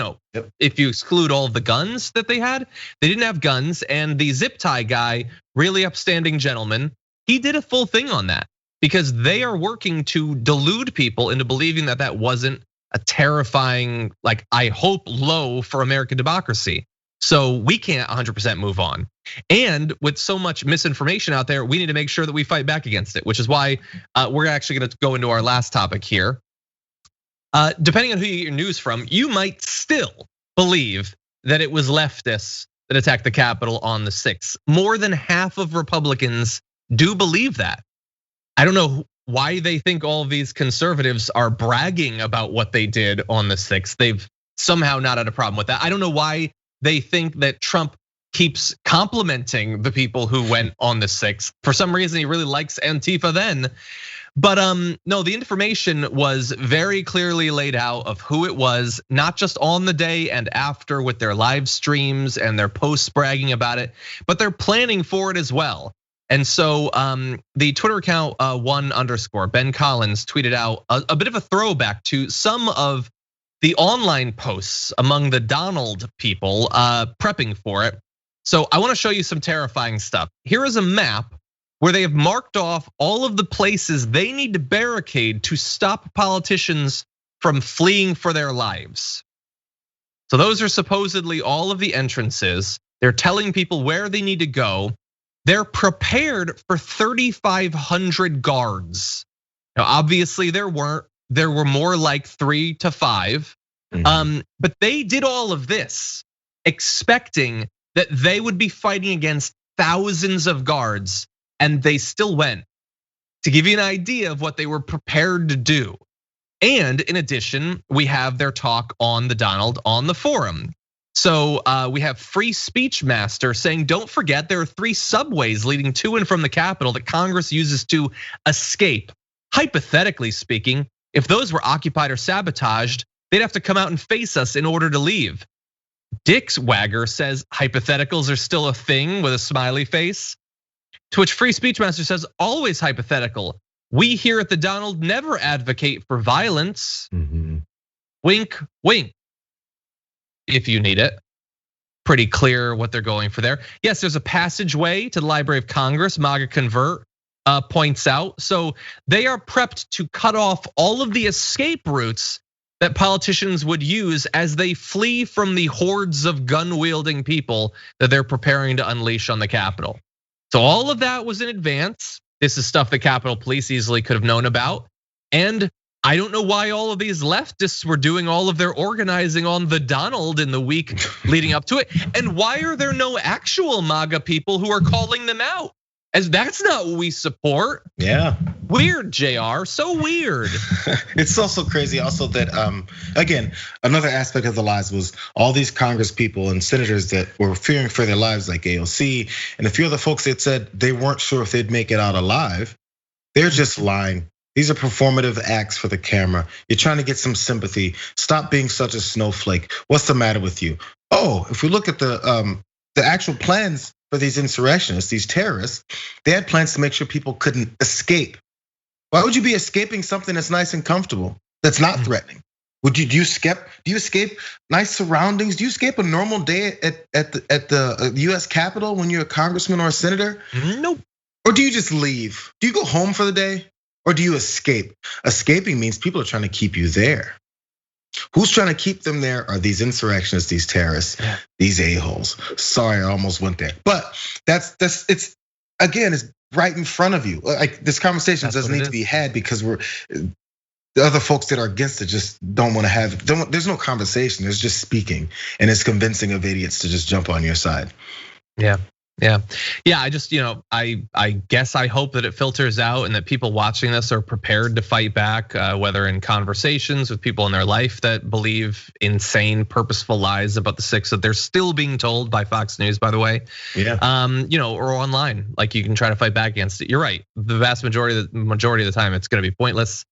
if you exclude all of the guns that they had, they didn't have guns. And the zip tie guy, really upstanding gentleman, he did a full thing on that because they are working to delude people into believing that that wasn't a terrifying, like I hope, low for American democracy. So we can't 100% move on. And with so much misinformation out there, we need to make sure that we fight back against it, which is why we're actually gonna go into our last topic here. Depending on who you get your news from, you might still believe that it was leftists that attacked the Capitol on the 6th. More than half of Republicans do believe that. I don't know why they think all of these conservatives are bragging about what they did on the 6th. They've somehow not had a problem with that. I don't know why they think that Trump keeps complimenting the people who went on the 6th. For some reason, he really likes Antifa then. But no, the information was very clearly laid out of who it was, not just on the day and after with their live streams and their posts bragging about it, but they're planning for it as well. And so the Twitter account _Ben Collins tweeted out a bit of a throwback to some of the online posts among the Donald people prepping for it. So I want to show you some terrifying stuff. Here is a map where they have marked off all of the places they need to barricade to stop politicians from fleeing for their lives. So those are supposedly all of the entrances. They're telling people where they need to go. They're prepared for 3,500 guards. Now, obviously there were more like 3 to 5. But they did all of this expecting that they would be fighting against thousands of guards, and they still went. To give you an idea of what they were prepared to do. And in addition, we have their talk on the Donald on the forum. So we have Free Speech Master saying, don't forget there are 3 subways leading to and from the Capitol that Congress uses to escape. Hypothetically speaking, if those were occupied or sabotaged, they'd have to come out and face us in order to leave. Dick Wagger says hypotheticals are still a thing with a smiley face. To which Free Speech Master says, always hypothetical. We here at the Donald never advocate for violence. Wink, wink. If you need it. Pretty clear what they're going for there. Yes, there's a passageway to the Library of Congress, MAGA Convert points out. So they are prepped to cut off all of the escape routes that politicians would use as they flee from the hordes of gun-wielding people that they're preparing to unleash on the Capitol. So all of that was in advance. This is stuff the Capitol Police easily could have known about. And I don't know why all of these leftists were doing all of their organizing on the Donald in the week leading up to it. And why are there no actual MAGA people who are calling them out? As that's not what we support. Yeah. Weird, Jayar, so weird. It's also crazy also that, again, another aspect of the lies was all these Congress people and senators that were fearing for their lives like AOC and a few other folks that said they weren't sure if they'd make it out alive. They're just lying. These are performative acts for the camera. You're trying to get some sympathy. Stop being such a snowflake. What's the matter with you? Oh, if we look at the actual plans for these insurrectionists, these terrorists, they had plans to make sure people couldn't escape. Why would you be escaping something that's nice and comfortable, that's not threatening? Do you escape nice surroundings? Do you escape a normal day at the US Capitol when you're a congressman or a senator? Nope. Or do you just leave? Do you go home for the day? Or do you escape? Escaping means people are trying to keep you there. Who's trying to keep them there are these insurrectionists, these terrorists, these a-holes. Sorry, I almost went there. But it's right in front of you. Like this conversation doesn't need to be had because the other folks that are against it just don't want to have, there's no conversation, there's just speaking. And it's convincing of idiots to just jump on your side. Yeah. I just, I guess I hope that it filters out and that people watching this are prepared to fight back, whether in conversations with people in their life that believe insane, purposeful lies about the 6th that they're still being told by Fox News, by the way. Yeah. Or online, like you can try to fight back against it. You're right. The vast majority of the time, it's going to be pointless.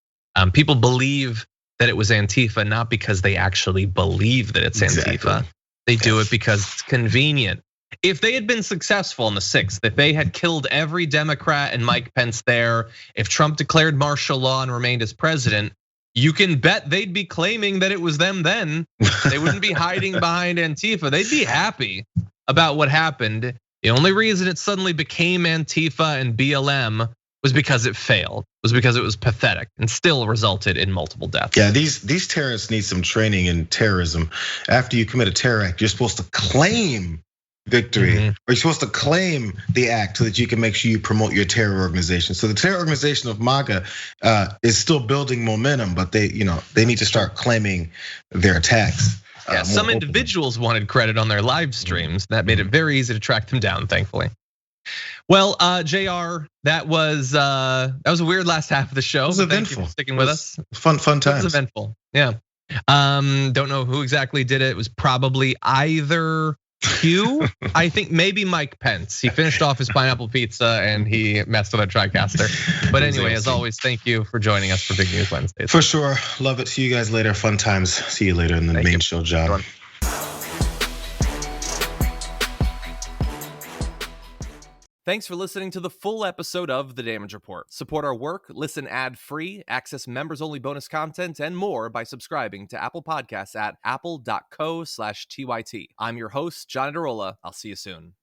People believe that it was Antifa, not because they actually believe that it's Antifa. They do it because it's convenient. If they had been successful on the 6th, if they had killed every Democrat and Mike Pence there, if Trump declared martial law and remained as president, you can bet they'd be claiming that it was them then. They wouldn't be hiding behind Antifa. They'd be happy about what happened. The only reason it suddenly became Antifa and BLM was because it failed, was because it was pathetic and still resulted in multiple deaths. Yeah, these terrorists need some training in terrorism. After you commit a terror act, you're supposed to claim victory, or you're supposed to claim the act so that you can make sure you promote your terror organization. So the terror organization of MAGA is still building momentum, but they need to start claiming their attacks. Yeah, some individuals wanted credit on their live streams. That made it very easy to track them down, thankfully. Well, Jayar, that was a weird last half of the show. It was eventful. Thank you for sticking with us. Fun times. It was eventful. Yeah. Don't know who exactly did it. It was probably either Q. I think maybe Mike Pence. He finished off his pineapple pizza and he messed with a TriCaster. But anyway, as always, thank you for joining us for Big News Wednesdays. For sure. Love it. See you guys later. Fun times. See you later in the main show, John. Thanks for listening to the full episode of The Damage Report. Support our work, listen ad-free, access members-only bonus content, and more by subscribing to Apple Podcasts at apple.co/TYT. I'm your host, John Adarola. I'll see you soon.